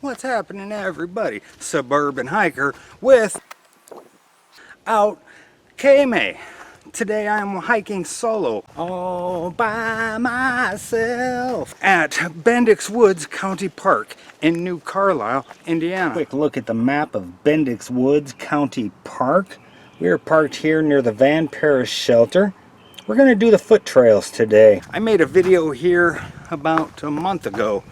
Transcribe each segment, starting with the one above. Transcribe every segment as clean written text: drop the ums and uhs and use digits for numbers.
What's happening, everybody? Suburban Hiker without K-May. Today I'm hiking solo, all by myself, at Bendix Woods County Park in New Carlisle, Indiana. Quick look at the map of Bendix Woods County Park. We are parked here near the Van Paris shelter. We're going to do the foot trails today. I made a video here about a month ago,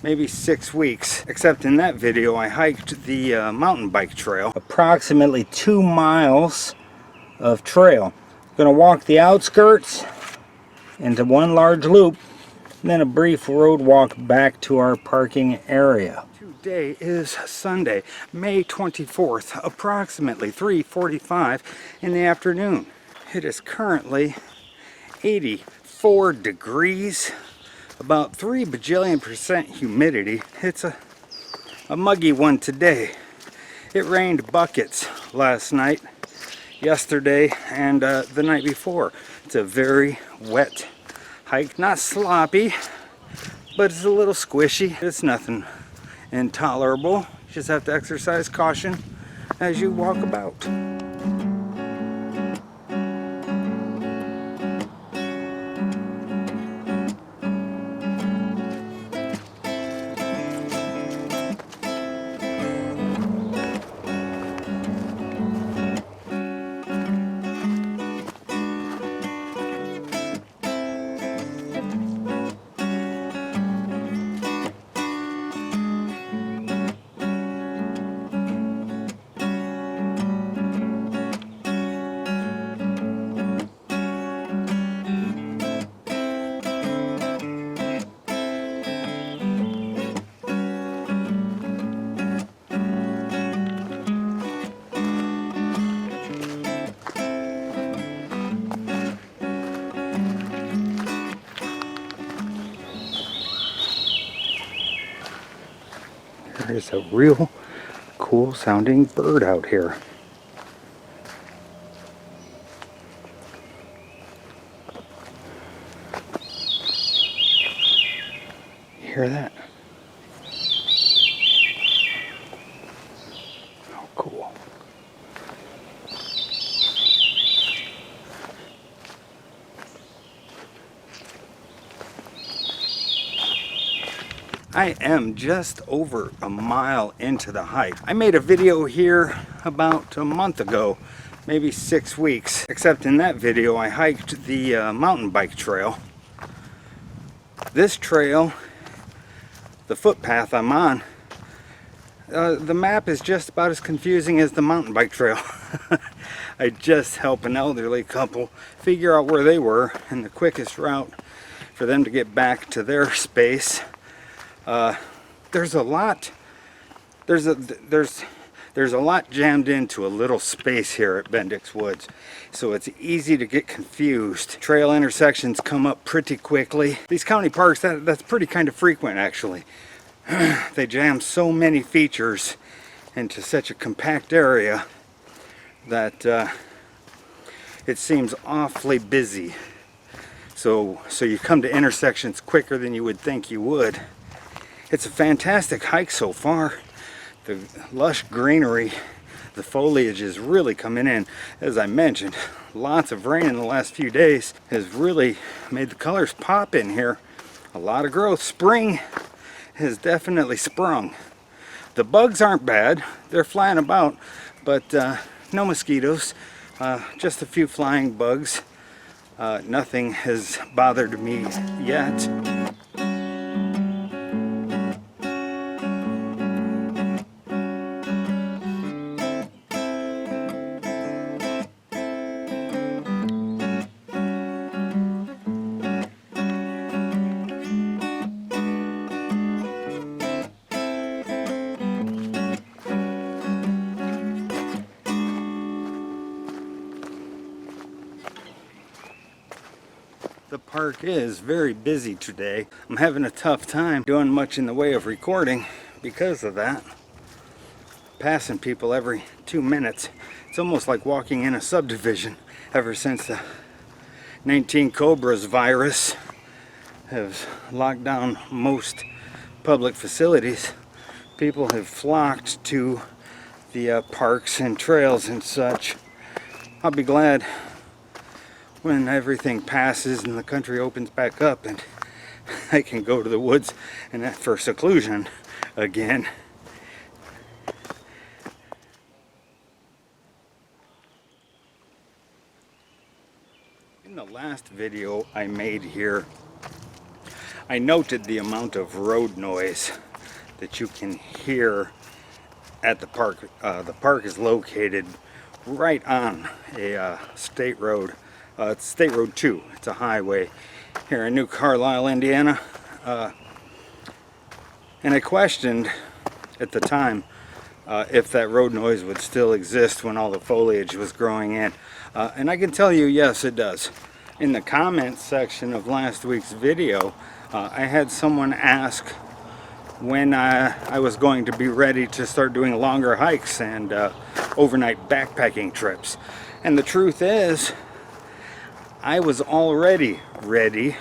maybe 6 weeks, except in that video I hiked the mountain bike trail, approximately 2 miles of trail. I'm going to walk the outskirts into one large loop, and then a brief road walk back to our parking area. Today is Sunday, May 24th, approximately 3:45 in the afternoon. It is currently 84 degrees, about 3 bajillion% humidity. It's a muggy one today. It rained buckets last night, yesterday, and the night before. It's a very wet hike. Not sloppy, but it's a little squishy. It's nothing intolerable. You just have to exercise caution as you walk about. There's a real cool sounding bird out here. You hear that? Oh, cool. I am just over a mile into the hike. I made a video here about a month ago, maybe 6 weeks, except in that video I hiked the mountain bike trail. This trail, the footpath I'm on, the map is just about as confusing as the mountain bike trail. I just helped an elderly couple figure out where they were and the quickest route for them to get back to their space. There's a lot jammed into a little space here at Bendix Woods, so it's easy to get confused. Trail intersections come up pretty quickly. These county parks, that's pretty kind of frequent actually. They jam so many features into such a compact area that it seems awfully busy. So you come to intersections quicker than you would think you would. It's a fantastic hike so far. The lush greenery, the foliage is really coming in. As I mentioned, lots of rain in the last few days has really made the colors pop in here. A lot of growth. Spring has definitely sprung. The bugs aren't bad. They're flying about, but no mosquitoes. Just a few flying bugs. Nothing has bothered me yet. The park is very busy today. I'm having a tough time doing much in the way of recording because of that. Passing people every 2 minutes. It's almost like walking in a subdivision. Ever since the 19 Cobras virus has locked down most public facilities, People have flocked to the parks and trails and such. I'll be glad when everything passes and the country opens back up and I can go to the woods and for seclusion again. In the last video I made here, I noted the amount of road noise that you can hear at the park. The park is located right on a state road. It's State Road 2. It's a highway here in New Carlisle, Indiana. And I questioned at the time if that road noise would still exist when all the foliage was growing in. And I can tell you, yes, it does. In the comments section of last week's video, I had someone ask when I was going to be ready to start doing longer hikes and overnight backpacking trips. And the truth is, I was already ready,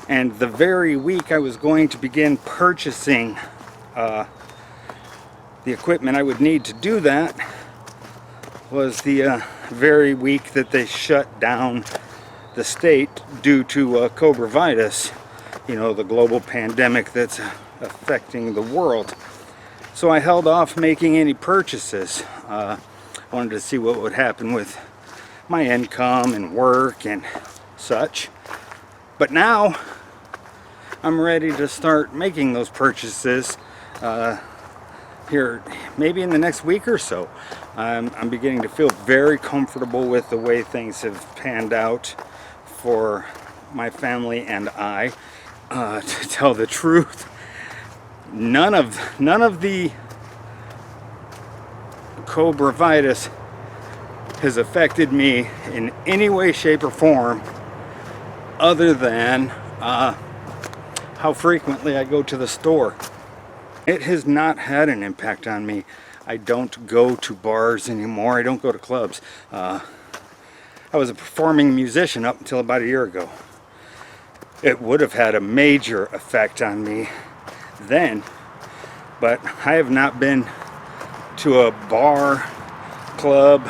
and the very week I was going to begin purchasing the equipment I would need to do that was the very week that they shut down the state due to Cobravitus, you know, the global pandemic that's affecting the world. So I held off making any purchases. I wanted to see what would happen with my income and work and such. But now I'm ready to start making those purchases here maybe in the next week or so. I'm beginning to feel very comfortable with the way things have panned out for my family and I. To tell the truth, none of the Cobravitus has affected me in any way, shape, or form other than how frequently I go to the store. It has not had an impact on me. I don't go to bars anymore. I don't go to clubs. I was a performing musician up until about a year ago. It would have had a major effect on me then, but I have not been to a bar, club,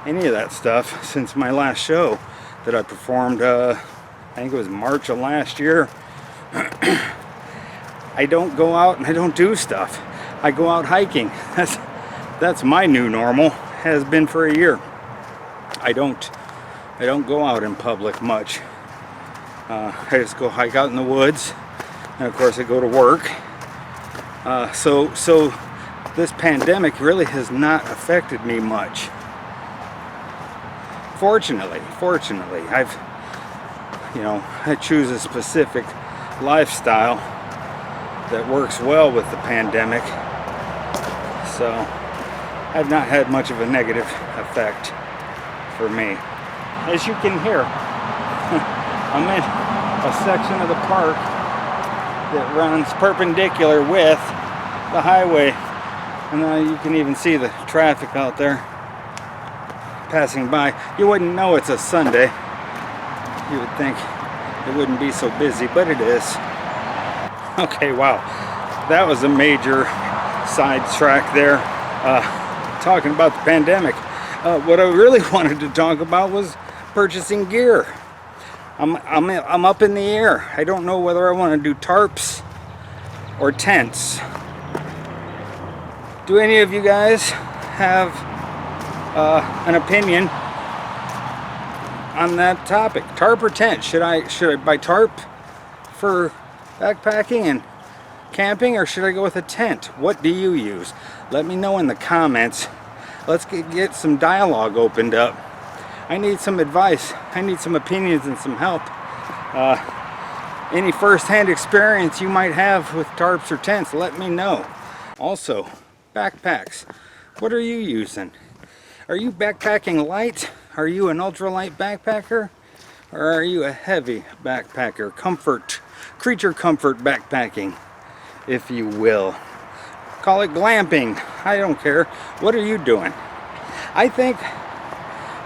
any of that stuff since my last show that I performed, I think it was March of last year. I don't go out and I don't do stuff. I go out hiking. That's my new normal, has been for a year. I don't go out in public much. I just go hike out in the woods, and of course I go to work. So this pandemic really has not affected me much. Fortunately, I choose a specific lifestyle that works well with the pandemic, so I've not had much of a negative effect for me. As you can hear, I'm in a section of the park that runs perpendicular with the highway, and you can even see the traffic out there passing by. You wouldn't know it's a Sunday. You would think it wouldn't be so busy, but it is. Okay, wow, that was a major sidetrack there, talking about the pandemic. What I really wanted to talk about was purchasing gear. I'm up in the air. I don't know whether I want to do tarps or tents. Do any of you guys have an opinion on that topic? Tarp or tent? Should I buy tarp for backpacking and camping, or should I go with a tent? What do you use? Let me know in the comments. Let's get some dialogue opened up. I need some advice. I need some opinions and some help. Any first-hand experience you might have with tarps or tents, let me know. Also, backpacks. What are you using? Are you backpacking light? Are you an ultralight backpacker? Or are you a heavy backpacker? Creature comfort backpacking, if you will. Call it glamping. I don't care. What are you doing? I think,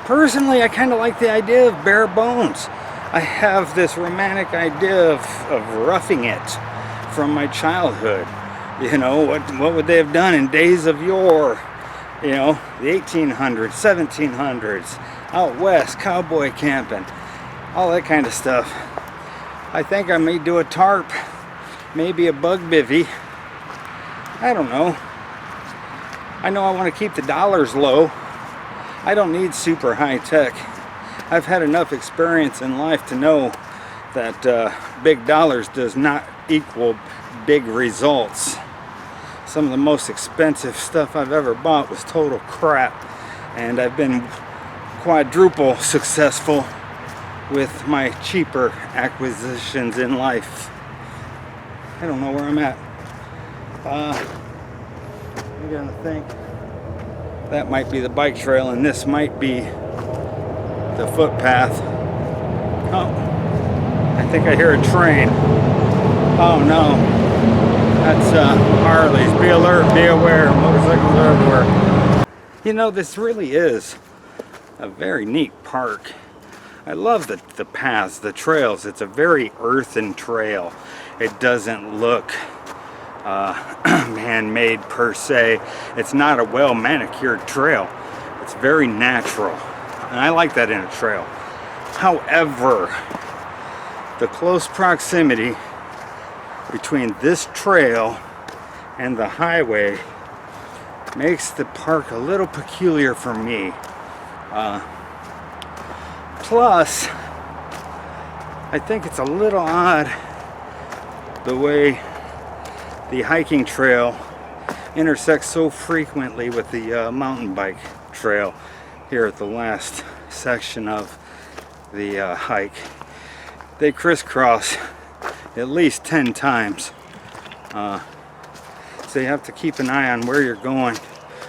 personally, I kind of like the idea of bare bones. I have this romantic idea of roughing it from my childhood, You know, what would they have done in days of yore? You know, the 1800s, 1700s, out west, cowboy camping, all that kind of stuff. I think I may do a tarp, maybe a bug bivvy. I don't know. I know I want to keep the dollars low. I don't need super high tech. I've had enough experience in life to know that big dollars does not equal big results. Some of the most expensive stuff I've ever bought was total crap, and I've been quadruple successful with my cheaper acquisitions in life. I don't know where I'm at. I'm gonna think that might be the bike trail and this might be the footpath. Oh, I think I hear a train. Oh no, that's Harleys. Be alert, be aware, motorcycles are everywhere. You know, this really is a very neat park. I love the paths, the trails. It's a very earthen trail. It doesn't look man-made per se. It's not a well manicured trail. It's very natural, and I like that in a trail. However, the close proximity between this trail and the highway makes the park a little peculiar for me. Plus, I think it's a little odd the way the hiking trail intersects so frequently with the mountain bike trail here at the last section of the hike. They crisscross at least 10 times. So you have to keep an eye on where you're going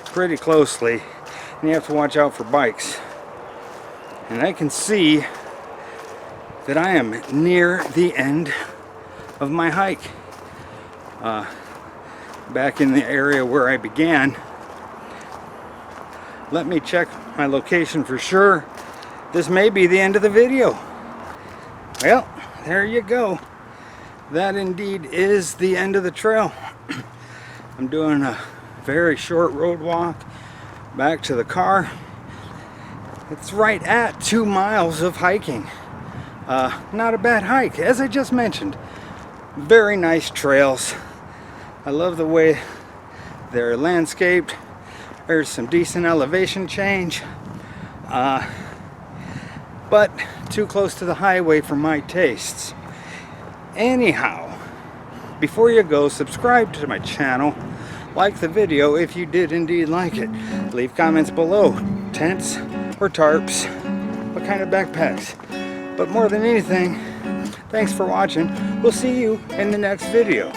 pretty closely, and you have to watch out for bikes. And I can see that I am near the end of my hike. Back in the area where I began. Let me check my location for sure. This may be the end of the video. Well, there you go. That indeed is the end of the trail. I'm doing a very short road walk back to the car. It's right at 2 miles of hiking. Not a bad hike, as I just mentioned. Very nice trails. I love the way they're landscaped. There's some decent elevation change. But too close to the highway for my tastes. Anyhow, before you go, subscribe to my channel. Like the video if you did indeed like it. Leave comments below. Tents or tarps? What kind of backpacks? But more than anything, thanks for watching. We'll see you in the next video.